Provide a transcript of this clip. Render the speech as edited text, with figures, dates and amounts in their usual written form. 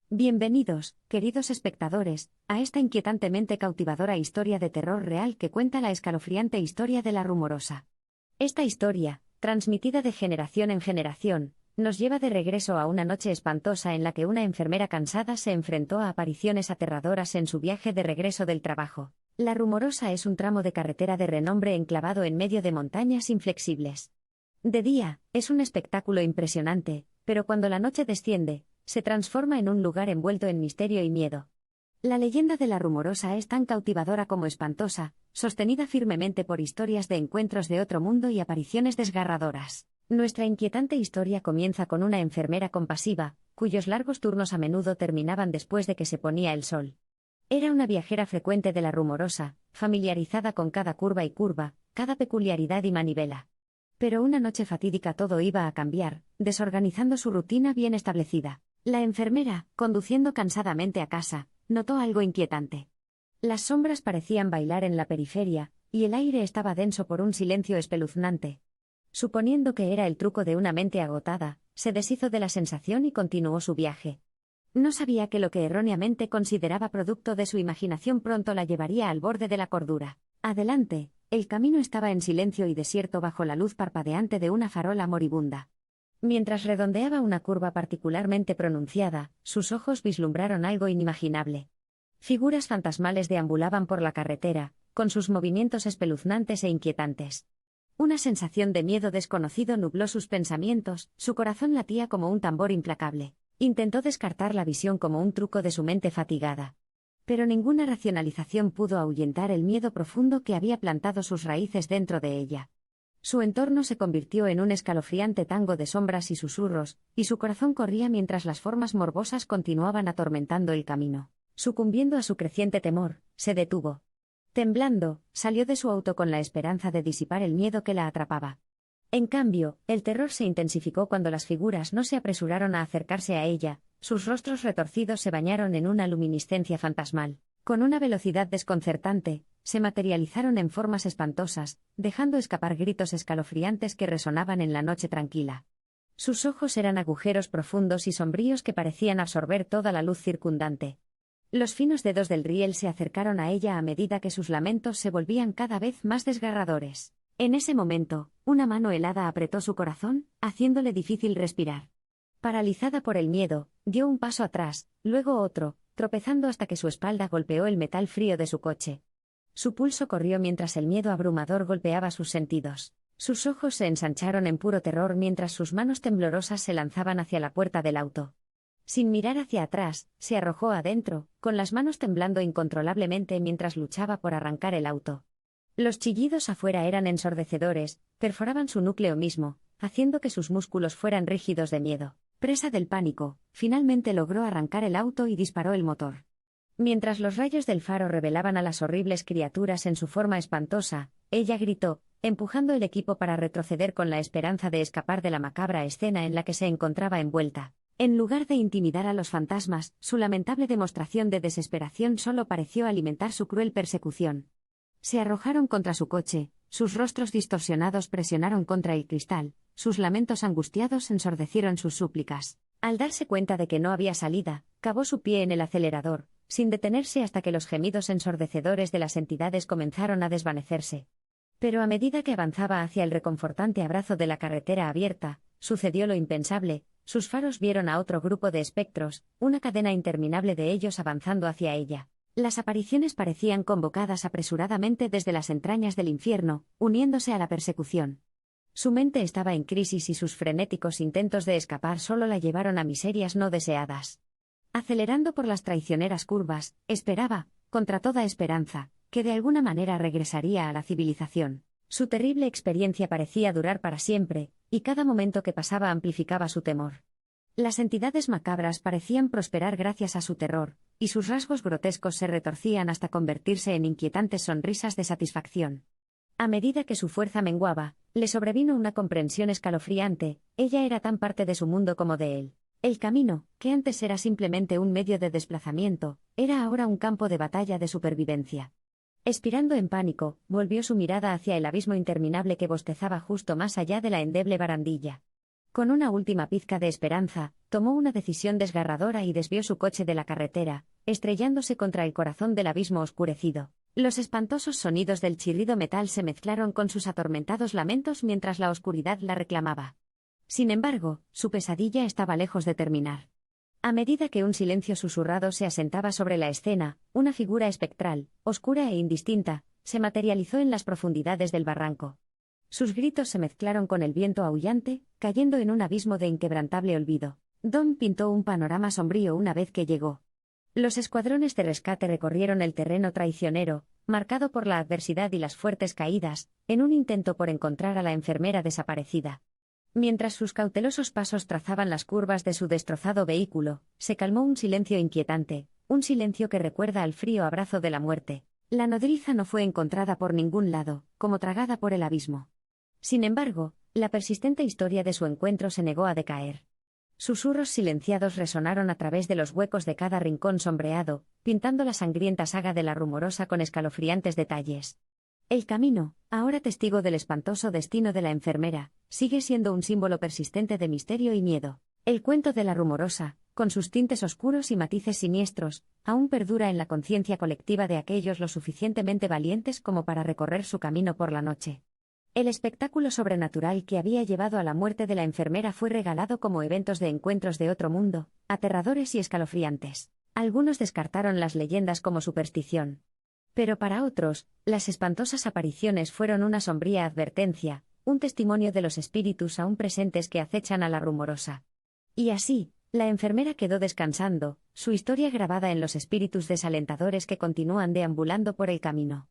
Bienvenidos, queridos espectadores, a esta inquietantemente cautivadora historia de terror real que cuenta la escalofriante historia de la Rumorosa. Esta historia, transmitida de generación en generación, nos lleva de regreso a una noche espantosa en la que una enfermera cansada se enfrentó a apariciones aterradoras en su viaje de regreso del trabajo. La Rumorosa es un tramo de carretera de renombre enclavado en medio de montañas inflexibles. De día, es un espectáculo impresionante, pero cuando la noche desciende, se transforma en un lugar envuelto en misterio y miedo. La leyenda de la Rumorosa es tan cautivadora como espantosa, sostenida firmemente por historias de encuentros de otro mundo y apariciones desgarradoras. Nuestra inquietante historia comienza con una enfermera compasiva, cuyos largos turnos a menudo terminaban después de que se ponía el sol. Era una viajera frecuente de la Rumorosa, familiarizada con cada curva y curva, cada peculiaridad y manivela. Pero una noche fatídica todo iba a cambiar, desorganizando su rutina bien establecida. La enfermera, conduciendo cansadamente a casa, notó algo inquietante. Las sombras parecían bailar en la periferia, y el aire estaba denso por un silencio espeluznante. Suponiendo que era el truco de una mente agotada, se deshizo de la sensación y continuó su viaje. No sabía que lo que erróneamente consideraba producto de su imaginación pronto la llevaría al borde de la cordura. Adelante, el camino estaba en silencio y desierto bajo la luz parpadeante de una farola moribunda. Mientras redondeaba una curva particularmente pronunciada, sus ojos vislumbraron algo inimaginable. Figuras fantasmales deambulaban por la carretera, con sus movimientos espeluznantes e inquietantes. Una sensación de miedo desconocido nubló sus pensamientos, su corazón latía como un tambor implacable. Intentó descartar la visión como un truco de su mente fatigada. Pero ninguna racionalización pudo ahuyentar el miedo profundo que había plantado sus raíces dentro de ella. Su entorno se convirtió en un escalofriante tango de sombras y susurros, y su corazón corría mientras las formas morbosas continuaban atormentando el camino. Sucumbiendo a su creciente temor, se detuvo. Temblando, salió de su auto con la esperanza de disipar el miedo que la atrapaba. En cambio, el terror se intensificó cuando las figuras no se apresuraron a acercarse a ella, sus rostros retorcidos se bañaron en una luminiscencia fantasmal. Con una velocidad desconcertante, se materializaron en formas espantosas, dejando escapar gritos escalofriantes que resonaban en la noche tranquila. Sus ojos eran agujeros profundos y sombríos que parecían absorber toda la luz circundante. Los finos dedos del riel se acercaron a ella a medida que sus lamentos se volvían cada vez más desgarradores. En ese momento, una mano helada apretó su corazón, haciéndole difícil respirar. Paralizada por el miedo, dio un paso atrás, luego otro, tropezando hasta que su espalda golpeó el metal frío de su coche. Su pulso corrió mientras el miedo abrumador golpeaba sus sentidos. Sus ojos se ensancharon en puro terror mientras sus manos temblorosas se lanzaban hacia la puerta del auto. Sin mirar hacia atrás, se arrojó adentro, con las manos temblando incontrolablemente mientras luchaba por arrancar el auto. Los chillidos afuera eran ensordecedores, perforaban su núcleo mismo, haciendo que sus músculos fueran rígidos de miedo. Presa del pánico, finalmente logró arrancar el auto y disparó el motor. Mientras los rayos del faro revelaban a las horribles criaturas en su forma espantosa, ella gritó, empujando el equipo para retroceder con la esperanza de escapar de la macabra escena en la que se encontraba envuelta. En lugar de intimidar a los fantasmas, su lamentable demostración de desesperación solo pareció alimentar su cruel persecución. Se arrojaron contra su coche, sus rostros distorsionados presionaron contra el cristal, sus lamentos angustiados ensordecieron sus súplicas. Al darse cuenta de que no había salida, clavó su pie en el acelerador, sin detenerse hasta que los gemidos ensordecedores de las entidades comenzaron a desvanecerse. Pero a medida que avanzaba hacia el reconfortante abrazo de la carretera abierta, sucedió lo impensable, sus faros vieron a otro grupo de espectros, una cadena interminable de ellos avanzando hacia ella. Las apariciones parecían convocadas apresuradamente desde las entrañas del infierno, uniéndose a la persecución. Su mente estaba en crisis y sus frenéticos intentos de escapar solo la llevaron a miserias no deseadas. Acelerando por las traicioneras curvas, esperaba, contra toda esperanza, que de alguna manera regresaría a la civilización. Su terrible experiencia parecía durar para siempre, y cada momento que pasaba amplificaba su temor. Las entidades macabras parecían prosperar gracias a su terror, y sus rasgos grotescos se retorcían hasta convertirse en inquietantes sonrisas de satisfacción. A medida que su fuerza menguaba, le sobrevino una comprensión escalofriante, ella era tan parte de su mundo como de él. El camino, que antes era simplemente un medio de desplazamiento, era ahora un campo de batalla de supervivencia. Expirando en pánico, volvió su mirada hacia el abismo interminable que bostezaba justo más allá de la endeble barandilla. Con una última pizca de esperanza, tomó una decisión desgarradora y desvió su coche de la carretera, estrellándose contra el corazón del abismo oscurecido. Los espantosos sonidos del chirrido metal se mezclaron con sus atormentados lamentos mientras la oscuridad la reclamaba. Sin embargo, su pesadilla estaba lejos de terminar. A medida que un silencio susurrado se asentaba sobre la escena, una figura espectral, oscura e indistinta, se materializó en las profundidades del barranco. Sus gritos se mezclaron con el viento aullante, cayendo en un abismo de inquebrantable olvido. Don pintó un panorama sombrío una vez que llegó. Los escuadrones de rescate recorrieron el terreno traicionero, marcado por la adversidad y las fuertes caídas, en un intento por encontrar a la enfermera desaparecida. Mientras sus cautelosos pasos trazaban las curvas de su destrozado vehículo, se calmó un silencio inquietante, un silencio que recuerda al frío abrazo de la muerte. La nodriza no fue encontrada por ningún lado, como tragada por el abismo. Sin embargo, la persistente historia de su encuentro se negó a decaer. Susurros silenciados resonaron a través de los huecos de cada rincón sombreado, pintando la sangrienta saga de la Rumorosa con escalofriantes detalles. El camino, ahora testigo del espantoso destino de la enfermera, sigue siendo un símbolo persistente de misterio y miedo. El cuento de la Rumorosa, con sus tintes oscuros y matices siniestros, aún perdura en la conciencia colectiva de aquellos lo suficientemente valientes como para recorrer su camino por la noche. El espectáculo sobrenatural que había llevado a la muerte de la enfermera fue regalado como eventos de encuentros de otro mundo, aterradores y escalofriantes. Algunos descartaron las leyendas como superstición. Pero para otros, las espantosas apariciones fueron una sombría advertencia, un testimonio de los espíritus aún presentes que acechan a la Rumorosa. Y así, la enfermera quedó descansando, su historia grabada en los espíritus desalentadores que continúan deambulando por el camino.